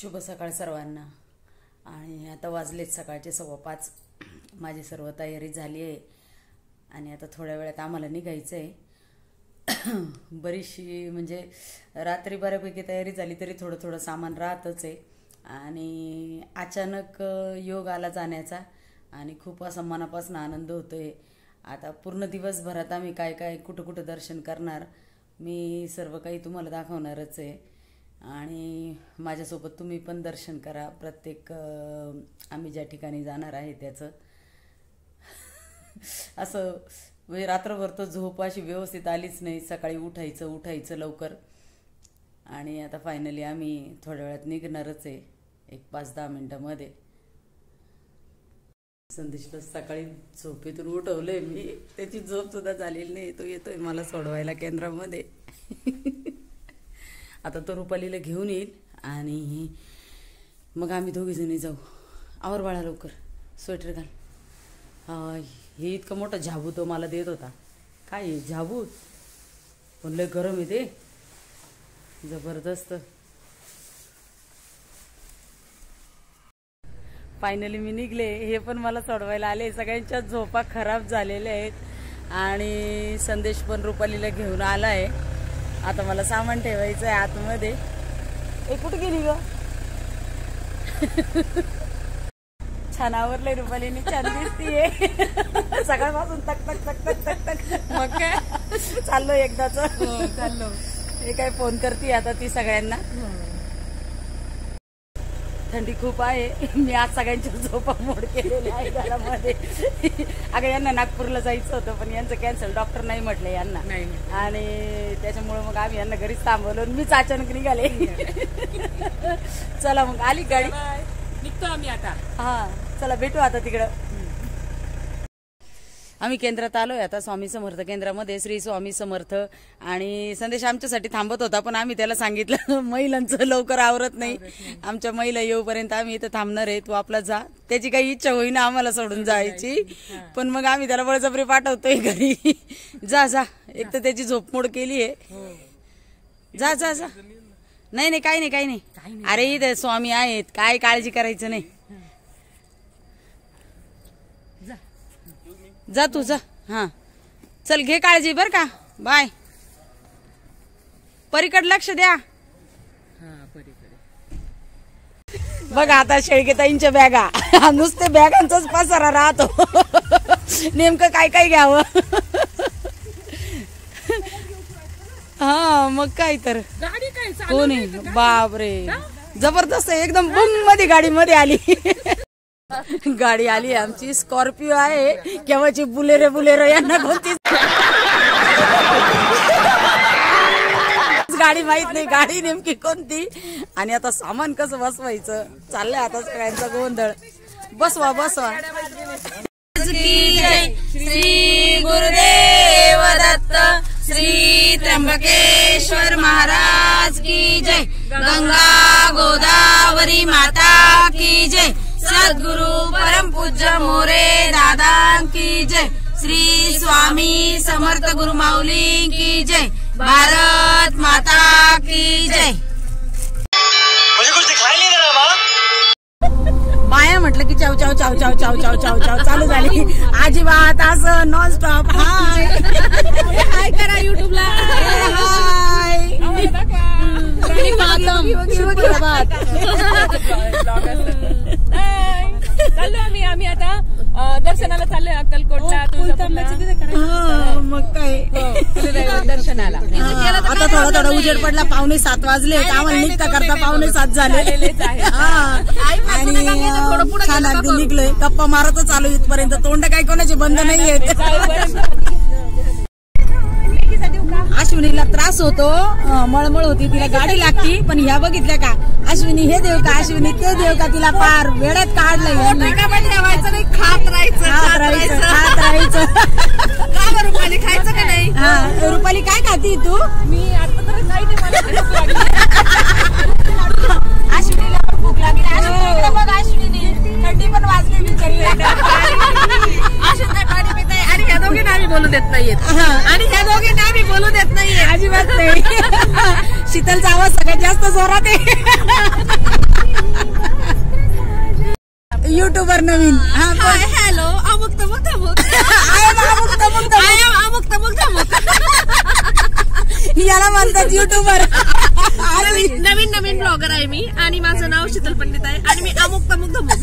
शुभ सकाळ सर्वांना। आणि आता वाजलेत सकाळचे 5:15। माझी सर्व तयारी झाली आहे आणि आता थोड्या वेळात आम्हाला निघायचं आहे। बरीचशी म्हणजे रात्री बऱ्यापैकी तयारी झाली तरी थोडं थोडं सामान राहतच आहे आणि अचानक योग आला जाण्याचा आणि खूप असा मनापासून आनंद होतोय। आता पूर्ण दिवसभरात आम्ही काय काय कुठं कुठं दर्शन करणार मी सर्व काही तुम्हाला दाखवणारच आहे आणि माझ्यासोबत तुम्ही पण दर्शन करा। प्रत्येक आम्ही ज्या ठिकाणी जाणार आहे त्याचं असं म्हणजे रात्रभर तो झोप अशी व्यवस्थित आलीच नाही। सकाळी उठायचं लवकर आणि आता फायनली आम्ही थोड्या वेळात निघणारच आहे, एक 5-10 मिनिटांमध्ये। संदेशला सकाळी झोपेतून उठवलंय मी, त्याची झोप सुद्धा झालेली नाही। तो येतोय मला सोडवायला केंद्रामध्ये। आता तो रुपालीला घेऊन येईल आणि मग आम्ही दोघी जणी जाऊ। आवर बाळा लवकर, स्वेटर घाल। हे इतकं मोठं झाबू तो मला देत होता। काय आहे झाबू? पण लय गरम आहे ते, जबरदस्त। फायनली मी निघले, हे पण मला सोडवायला आले। सगळ्यांच्या झोपा खराब झालेल्या आहेत आणि संदेश पण रुपालीला घेऊन आलाय। आता मला सामान ठेवायचं आहे आतमध्ये। कुठे गेली ग? छान आवरलंय रुपालीने, छान दिसतीये। सकाळपासून तक तक तक तक तक तक। मग काय चाललो एकदाच चाललो। हे काय फोन करते आता ती सगळ्यांना। थंडी खूप आहे। मी आज सगळ्यांच्या झोपा मोड केलेल्या आहे घरामध्ये। अगं यांना नागपूरला जायचं होतं पण यांचं कॅन्सल, डॉक्टर नाही म्हटलं यांना आणि त्याच्यामुळे मग आम्ही यांना घरीच थांबवलं। मीच अचानक निघाले। चला मग आली गाडी, निघतो आम्ही आता। हा चला भेटू आता तिकडं। आम्ही केंद्रात आलोय आता, स्वामी समर्थ केंद्रामध्ये, श्री स्वामी समर्थ। आणि संदेश आमच्यासाठी थांबत होता पण आम्ही त्याला सांगितलं महिलांचं लवकर आवरत नाही, आमच्या महिला येऊपर्यंत आम्ही इथं थांबणार आहे, तू आपला जा। त्याची काही इच्छा होईना आम्हाला सोडून जायची, पण मग आम्ही त्याला बळजबरी पाठवतोय घरी। जा जा, एक तर त्याची झोपमोड केली आहे। जा जा जा। नाही नाही काही नाही काही नाही, अरे इथे स्वामी आहेत, काय काळजी करायचं नाही। जा तू जा। हा चल, घे काळजी बर का, बाय। परीकडे लक्ष द्या। बघा आता शेळकेताईंच्या बॅगा, नुसते बॅगांचाच पसारा राहतो। नेमकं काय काय घ्यावं। हा मग काय तर गाडी काय कोणी, बापरे जबरदस्त एकदम बुंग मध्ये गाडी मध्ये आली। गाडी आली आमची, स्कॉर्पिओ आहे। केव्हाची बुलेरो यांना कोणती गाडी माहित नाही, गाडी नेमकी कोणती आणि आता सामान कसं बसवायचं चाललंय आता सगळ्यांचा गोंधळ। बसवा बसवा। श्री गुरुदेव दत्त, श्री त्र्यंबकेश्वर महाराज की जय, गंगा गोदावरी माता की जय, सद्गुरु परम पूज्य मोरे दादा की जय, श्री स्वामी समर्थ गुरु माऊली की जय, भारत माता की जय। मुझे कुछ दिखाई नहीं दे रहा माँ। बाया म्हटलं की चाव चाव चाव चाव चाव चाव चाव चाव चालू झाली। अजिबात असं नॉन स्टॉप हाय हाय करा युट्यूबला। हाय चाललो आम्ही आता दर्शनाला चाललोय अक्कलकोटला, मग काय दर्शनाला। आता थोडा थोडा उजेड पडला, 6:45 वाजले, आम्हाला निघता करता 6:45 झाले। आणि छान अगदी निघलोय, गप्पा मारतच आलो इथपर्यंत। तोंड काय कोणाचे बंद नाहीयेत। अश्विनीला त्रास होतो, मळमळ होती, तिला गाडी लागती, पण ह्या बघितल्या का, अश्विनी हे देव का, अश्विनी ते देव का, तिला पार वेळात काढलंय। ठेवायचं नाही, खात राहायचं। का रुपाली खायचं का नाही? हा रुपाली काय खाती तू? मी आता तर काही नाही, अश्विनीला पण भूक लागली। बघ अश्विनी थंडी पण वाजली बिचारी। पाणी पित नाही आणि ह्या दोघींना आम्ही बोलू देत नाहीयेत, आणि ह्या दोघींना आम्ही बोलू देत नाहीये अजिबात नाही। शीतलचा आवाज सगळ्यात जास्त जोरात आहे। युट्यूबर नवीन. हा हाय हॅलो अमुक तमुक धमुक अमुक तमुक धमुक याला म्हणतात युट्यूबर. नवीन ब्लॉगर आहे मी आणि माझं नाव शीतल पंडित आहे आणि मी अमुक तमुक धमुक.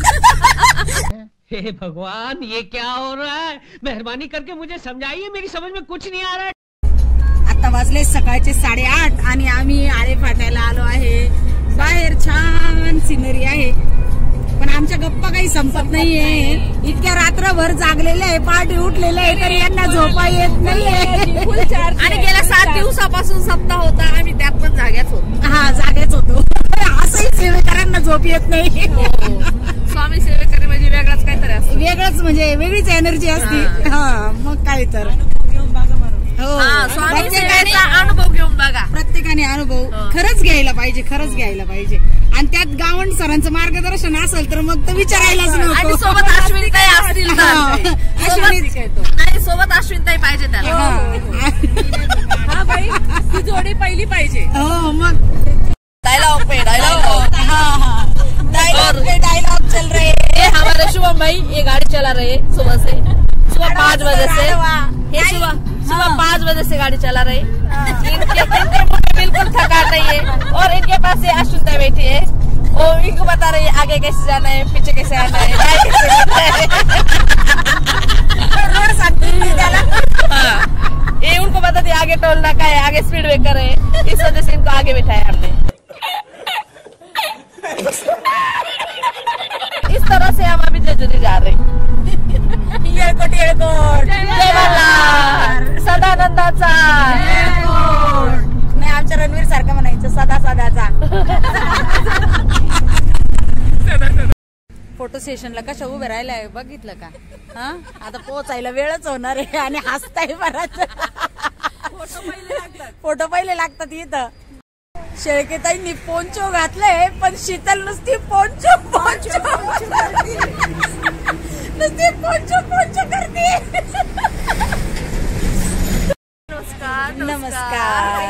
हे भगवान ये क्या हो रहा है? मेहरबानी करके मुझे समझाइए, मेरी समझ में कुछ नहीं आ रहा है. आता वाजले सकाळचे 8:30 आणि आम्ही आळे फाटायला आलो आहे. बाहेर छान सिनरी आहे पण आमच्या गप्पा काही संपत नाहीये. इतक्या रात्रभर जागलेले आहे, पहाटे उठलेले आहे तरी यांना झोपा येत नाहीये. आणि गेल्या 7 दिवसापासून सप्ताह होता आम्ही त्यात पण जाग्याच होतो. हा जागेच होतो. असंही सेवेकरांना झोप येत नाही. स्वामी सेवेकरी म्हणजे वेगळाच काहीतरी असतं. वेगळंच म्हणजे वेगळीच एनर्जी असते. हा मग काय तर हो स्वामी सेवेचा अनुभव घेऊन बघा. प्रत्येकाने अनुभव खरंच घ्यायला पाहिजे, खरंच घ्यायला पाहिजे. आणि त्यात गावंड सरांचं मार्गदर्शन असेल तर मग तर विचारायलाच आणि नको. सोबत अश्विनताई असतील तर सोबत अश्विनताई पाहिजे त्याला. हा बाई ती जोडी पहिली पाहिजे. हो मग डायलॉग पे डायलॉग चल रहे. ये हमारे शुभम भाई ये गाड़ी चला रहे हैं सुबह 5 बजे से. ये सुबह 5 बजे से गाड़ी चला रहे. इनके बिल्कुल थकान नहीं है और इनके पास ये अश्विनताई बैठी है. वो इनको बता रही है आगे कैसे जाना है, पीछे कैसे आना है, रोड सांगते त्याला. ये उनको बता दिया आगे टोल नाका है, आगे स्पीड ब्रेकर है. इस वजह से इनको आगे बिठाया हमने. इस तरह से हम अभी जेजुरी जा रहे हैं. येळकोट जय मल्हार सदानंदाचा. नाही आमच्या रणवीर सारखं म्हणायचं सदा सदाचा. फोटो सेशनला कशा उभे राहिलाय बघितलं का? हा आता पोहोचायला वेळच होणार आहे आणि हसताय बराच. फोटो पहिले लागतात इथं. शेळकेताईंनी पोंचो घातलंय पण शीतल नुसती पोंचो नुसती पोंचो करते. नमस्कार.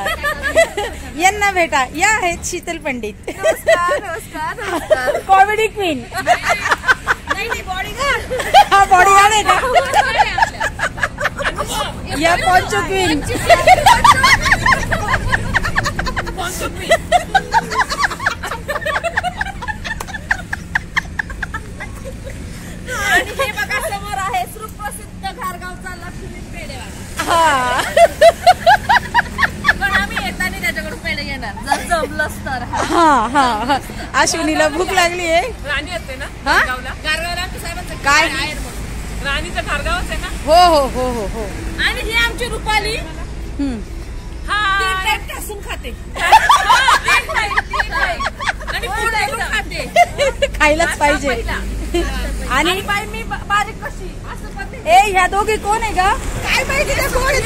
यांना भेटा, या आहेत शीतल पंडित. नमस्कार. Comedy queen. हा बॉडीगार्ड आहे का? या पोंचो क्वीन. आणि हे बघा समोर आहे सुप्रसिद्ध घारगावचा लक्ष्मी पेढेवाला. हा पण आम्ही येताना त्याच्याकडून पेढे घेणार जर जमलंच तर. हा अश्विनीला भूक लागली आहे. राणी येते ना हा? घारगावला आमच्या साहेबांचं काय? आहे म्हणून. राणीचं घारगावच आहे ना. हो. आणि ही आमची रुपाली. कसून खाते आणि पूर्ण खाते. खायलाच पाहिजे. आणि बाई मी बारीक कशी असं करते. ए ह्या दोघी कोण आहे का? काय माहिती त्या कोण आहे?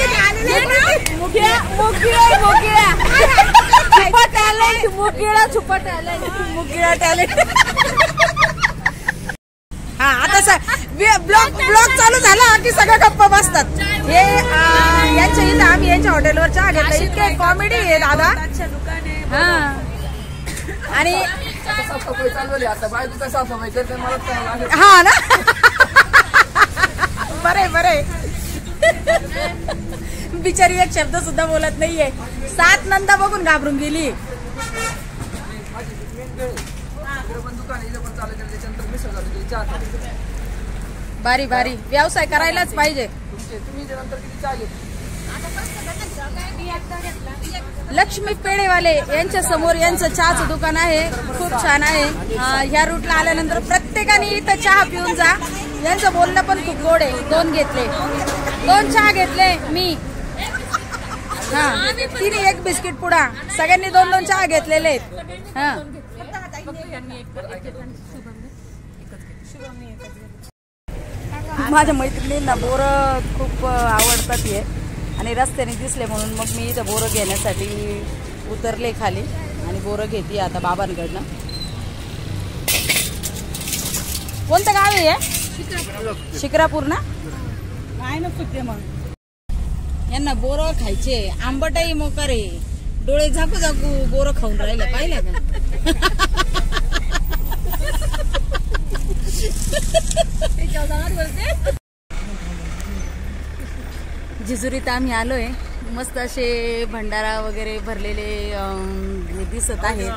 मुकिळा टॅलेंट. हा आता ब्लॉग चालू झाला की सगळ्या गप्पा बसतात. हे यांच्या इथं आम्ही यांच्या हॉटेलवर चहा घेतला. इतके कॉमेडी आहे दादा. हा आणि हा ना बरे बिचारी एक शब्द सुद्धा बोलत नाहीये. 7 नंदा बघून घाबरून गेली. बारी व्यवसाय करायलाच पाहिजे. लक्ष्मी पेढेवाले यांच्या समोर यांचं चहाचं दुकान आहे. खूप छान आहे. ह्या रूटला आल्यानंतर प्रत्येकाने इथं चहा पिऊन जा. यांचं बोलणं पण खूप गोड आहे. 2 चहा घेतले मी. हा तिने 1 बिस्किट पुडा. सगळ्यांनी 2 चहा घेतलेले आहेत. हा माझ्या मैत्रिणींना बोरं खूप आवडतात हे आणि रस्त्याने दिसले म्हणून मग मी इथं बोरं घेण्यासाठी उतरले खाली आणि बोरं घेते आता बाबांकडनं. कोणतं गाव आहे? शिक्रापूर ना. काय नको मग यांना बोरं खायचे. आंबटही मोकारे डोळे झाकू बोरं खाऊन राहिले पाहिलं का? जेजुरीत आम्ही आलोय. मस्त असे भंडारा वगैरे भरलेले दिसत आहेत.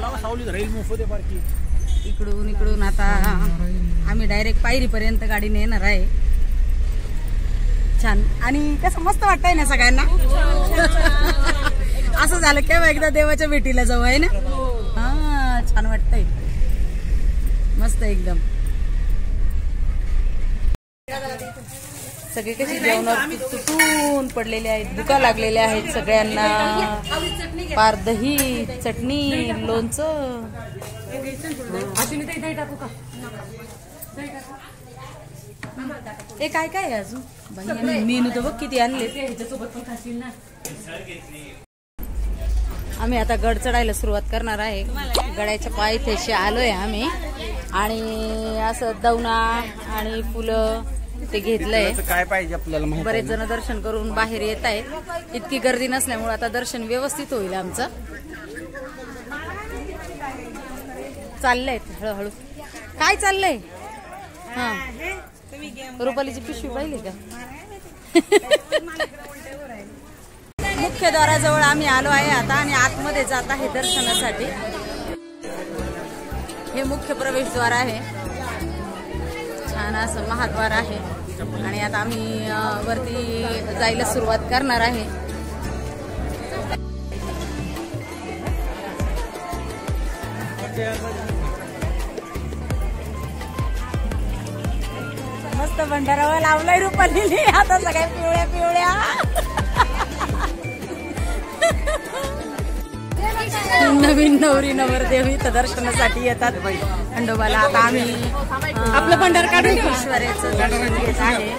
इकडून आता आम्ही डायरेक्ट पायरीपर्यंत गाडीने येणार आहे. छान आणि कसं मस्त वाटतंय ना सगळ्यांना. असं झालं केव्हा एकदा देवाच्या भेटीला जाऊ आहे ना. हा छान वाटतंय मस्त एकदम. सगळे कशी जेवणावर तुटून पडलेले आहेत. भुका लागलेल्या आहेत सगळ्यांना. पार दही चटणी लोणचं. ए काय काय आहे अजून बाई. मेनू तर बघ किती आणले. आम्ही आता गड चढायला सुरुवात करणार आहे. गडाच्या पायथ्याशी आलोय आम्ही आणि असं दवना आणि फुलं ते घेतलंय. काय पाहिजे आपल्याला. बरेच जण दर्शन करून बाहेर येत आहेत. इतकी गर्दी नसल्यामुळे आता दर्शन व्यवस्थित होईल आमचं. चाललंय हळूहळू. काय चाललंय. हा रुपालीची पिशवी पाहिली का. मुख्य द्वाराजवळ आम्ही आलो आहे आता आणि आतमध्ये जात आहे दर्शनासाठी. हे मुख्य प्रवेशद्वार आहे. छान असं महाद्वार आहे आणि आता आम्ही वरती जायला सुरुवात करणार आहे. मस्त भंडारावर लावलाय रुपालीने. आता सगळ्या पिवळ्या पिवळ्या. नवीन नवरी नवरदेव इथं दर्शनासाठी येतात खंडोबाला. आता आम्ही आपलं भंडार काढून ईश्वराचं दर्शन घेत आहे.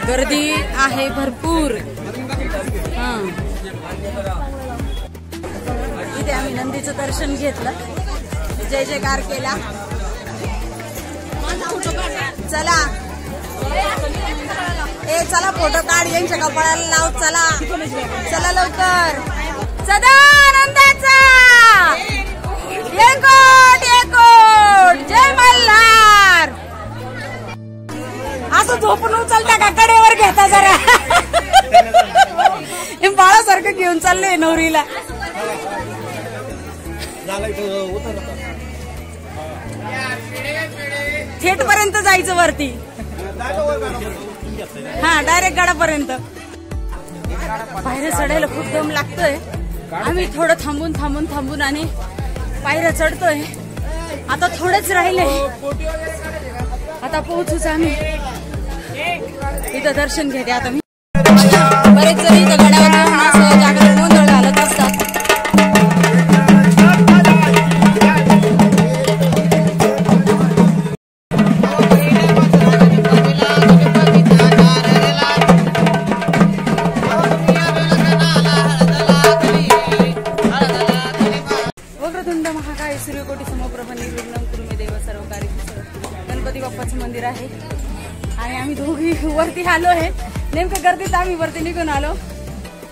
गर्दी आहे भरपूर. इथे आम्ही नंदीचं दर्शन घेतलं. जय जयकार केला. चला चला फोटो काढ. यांच्या कपाळाला लाव. चला चला लवकर. सदानंदाचा एकोट एकोट जय मल्हार. असं झोपून उचलता का कडेवर घेता जरा. हे बाळासारखं घेऊन चाललंय नवरीला. थेट पर्यंत जायचं वरती. हा डायरेक्ट गडापर्यंत. पायऱ्या चढायला खूप दम लागतोय. आम्ही थोडं थांबून आणि पायऱ्या चढतोय. आता थोडंच राहिलंय. आता पोहोचूच आम्ही. इथं दर्शन घेते आता मी. बरेच जण इथं गडावर जागरण गोंधळ घालत असतात. सूर्यकोटी समप्रभ निर्विघ्नं कुरु मे देव सर्व कार्येषु. गणपती बाप्पाचं मंदिर आहे आणि आम्ही दोघी वरती आलो आहे. नेमकं गर्दीत आम्ही वरती निघून आलो.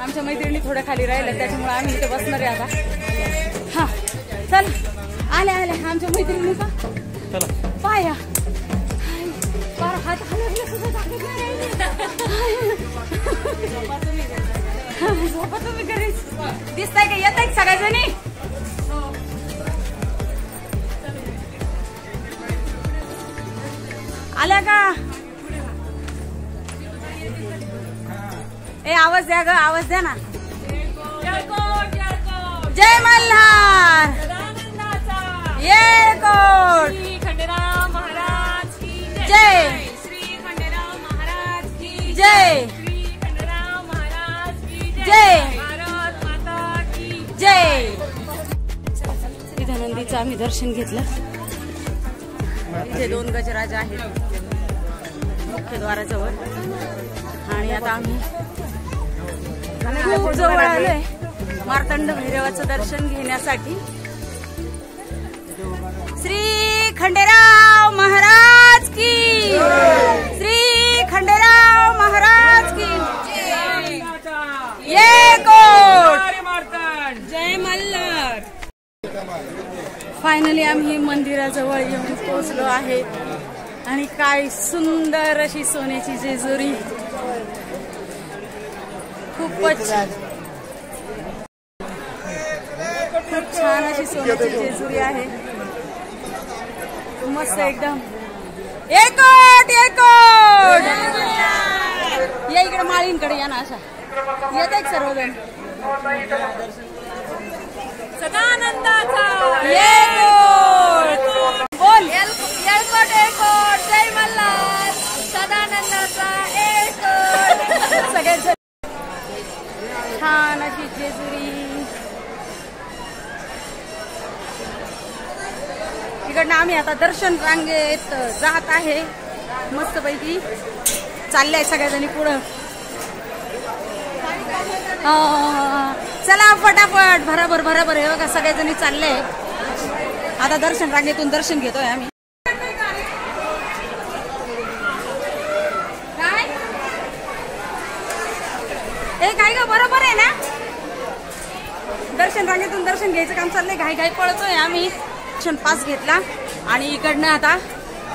आमच्या मैत्रिणी थोड्या खाली राहिल्या त्याच्यामुळे आम्ही इथे बसणार आहे आता. हा चल आल्या आमच्या मैत्रिणी का पाया हात हलवले सुद्धा झोपा तुम्ही घरीच. दिसताय का. येत आहेत सगळ्याजणी. आल्या का. ए आवाज द्या ग. आवाज द्या ना. जय मल्हार. येळकोट. खंडेराव महाराज की जय. श्री खंडेराव महाराज की जय. खंडेराव महाराज की जय. भारत माता की जय. इथं नंदीचं आम्ही दर्शन घेतलं. इथे 2 गजराज आहेत मुख्य द्वाराजवळ आणि आता आम्ही खूप जवळ आलोय मार्तंड भैरवाचं दर्शन घेण्यासाठी. श्री खंडेराव महाराज की. श्री खंडेराव महाराज की. येळकोट. जय मल्हार. फायनली आम्ही मंदिराजवळ येऊन पोहोचलो आहे आणि काय सुंदर अशी सोन्याची जेजुरी, खूपच खूप छान अशी सोन्याची जेजुरी आहे, मस्त एकदम. एकट या इकडे माळींकडे या ना, अशा येत आहेत सर्वजण. सदानंदाचा बोल येळकोट एकोट, जय मल्हार. सदानंदाचा एकोट. सगळ्यांचं छान अशी जेजुरी. इकडनं आम्ही आता दर्शन रांगेत जात आहे, मस्तपैकी चाललंय सगळ्याजणी पुढं. चला फटाफट भराभर हे बघा सगळ्याजणी चालले. आता दर्शन रांगेतून दर्शन घेतोय आम्ही. काय ग बरोबर आहे ना, दर्शन रांगेतून दर्शन घ्यायचं काम चाललंय. घाई पळतोय आम्ही. दर्शन पास घेतला आणि इकडनं आता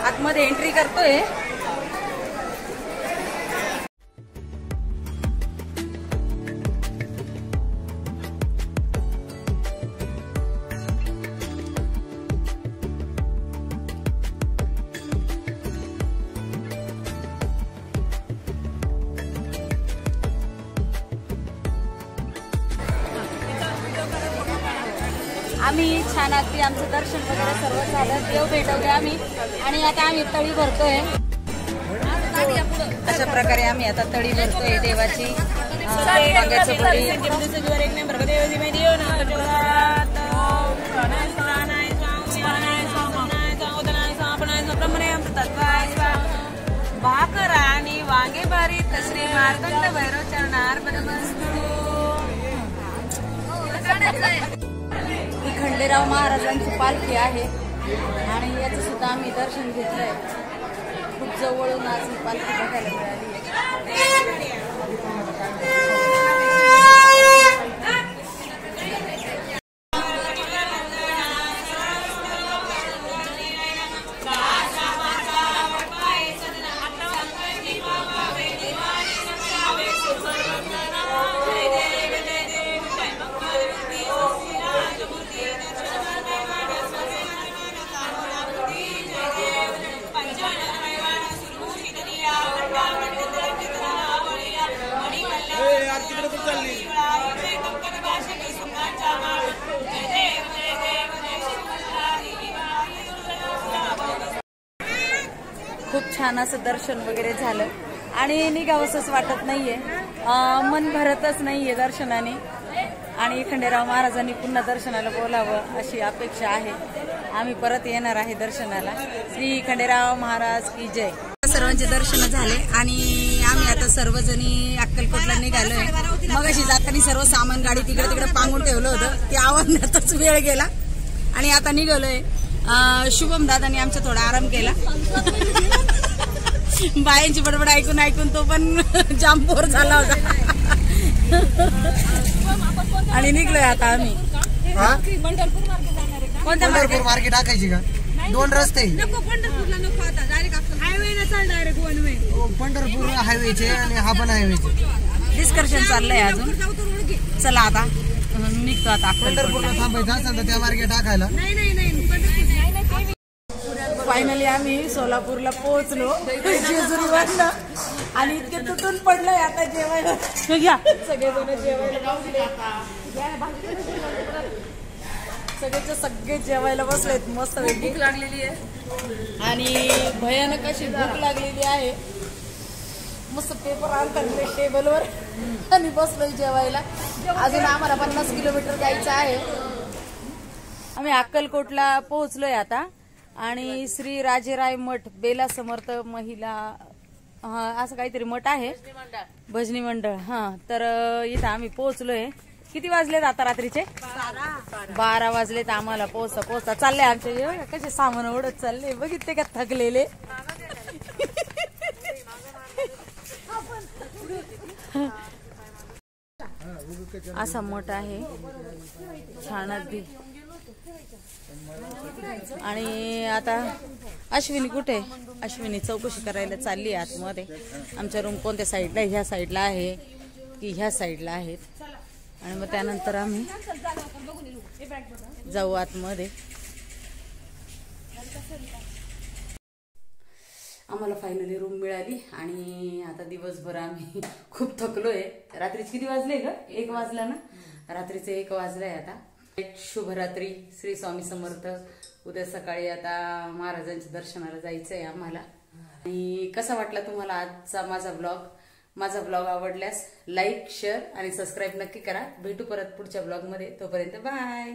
आतमध्ये एंट्री करतोय. आम्ही छान अगदी आमचं दर्शन वगैरे सर्व झालं, देव भेटवले आम्ही आणि आता आम्ही तळी भरतोय. अशा प्रकारे आम्ही आता तळी भरतोय देवाची. भाकर आणि वांगे भरीत श्री मार्तंड भैरव चरणार. ही खंडेराव महाराजांची पालखी आहे आणि याचं सुद्धा आम्ही दर्शन घेतलंय. खूप जवळून आज ही पालखी बघायला मिळाली. खूप छान असं दर्शन वगैरे झालं आणि निघावंसंच वाटत नाहीये, मन भरतच नाहीये दर्शनाने. आणि खंडेराव महाराजांनी पुन्हा दर्शनाला बोलावं अशी अपेक्षा आहे. आम्ही परत येणार आहे दर्शनाला. श्री खंडेराव महाराज की जय. सर्वांचे दर्शन झाले आणि आम्ही आता सर्वजणी अक्कलकोटला निघालोय. मग अशी जाताना सर्व सामान गाडी तिकडे पांगून ठेवलं होतं, ते आवरण्यातच वेळ गेला आणि आता निघालोय. शुभम दादानी आमचा थोडा आराम केला. बायांची बडबड ऐकून तो पण जाम बोर झाला होता आणि निघलोय आता आम्ही. पंढरपूर मार्केट टाकायची का? दोन रस्ते, पंढरपूर हायवेचे आणि हा पण हायवेचे. डिस्कशन चाललंय अजून. चला आता निघतो आता. पंढरपूरला थांबायचं असेल तर त्या मार्गे टाकायला. फायनली आम्ही सोलापूरला पोहोचलो जेजुरीवरनं आणि इतके तुटून पडलंय आता जेवायला. सगळेजण जेवायला सगळे जेवायला बसलेत. मस्त भूक लागलेली आहे आणि भयानक अशी भूक लागलेली आहे. मस्त पेपर आणतात टेबलवर आणि बसलोय जेवायला. अजून आम्हाला 50 किलोमीटर जायचं आहे. आम्ही अक्कलकोटला पोहोचलोय आता आणि श्री राजेराय मठ बेला समर्थ महिला असं काहीतरी मठ आहे, भजनी मंडळ. तर इथं आम्ही पोहोचलोय. किती वाजलेत आता रात्रीचे? 12 वाजलेत आम्हाला पोहोचता चाललंय आमचे. कसे सामान ओढत चालले बघितले का, थकलेले. असा मठ आहे छान अगदी. आणि आता अश्विनी कुठे? अश्विनी चौकशी करायला चालली आहे आतमध्ये. आमच्या रूम कोणत्या साईडला आहे? ह्या साईडला आहे की ह्या साईडला आहेत. आणि मग त्यानंतर आम्ही जाऊ आतमध्ये. आम्हाला फायनली रूम मिळाली आणि आता दिवसभर आम्ही खूप थकलोय. रात्रीचे किती वाजले ग? 1 वाजला ना. रात्रीचे 1 वाजलाय आता. शुभरात्री. श्री स्वामी समर्थ. उद्या सकाळी आता महाराजांच्या दर्शनाला जायचंय आम्हाला. आणि कसा वाटला तुम्हाला आजचा माझा ब्लॉग? माझा ब्लॉग आवडल्यास लाईक, शेअर आणि सबस्क्राईब नक्की करा. भेटू परत पुढच्या ब्लॉगमध्ये. तोपर्यंत बाय.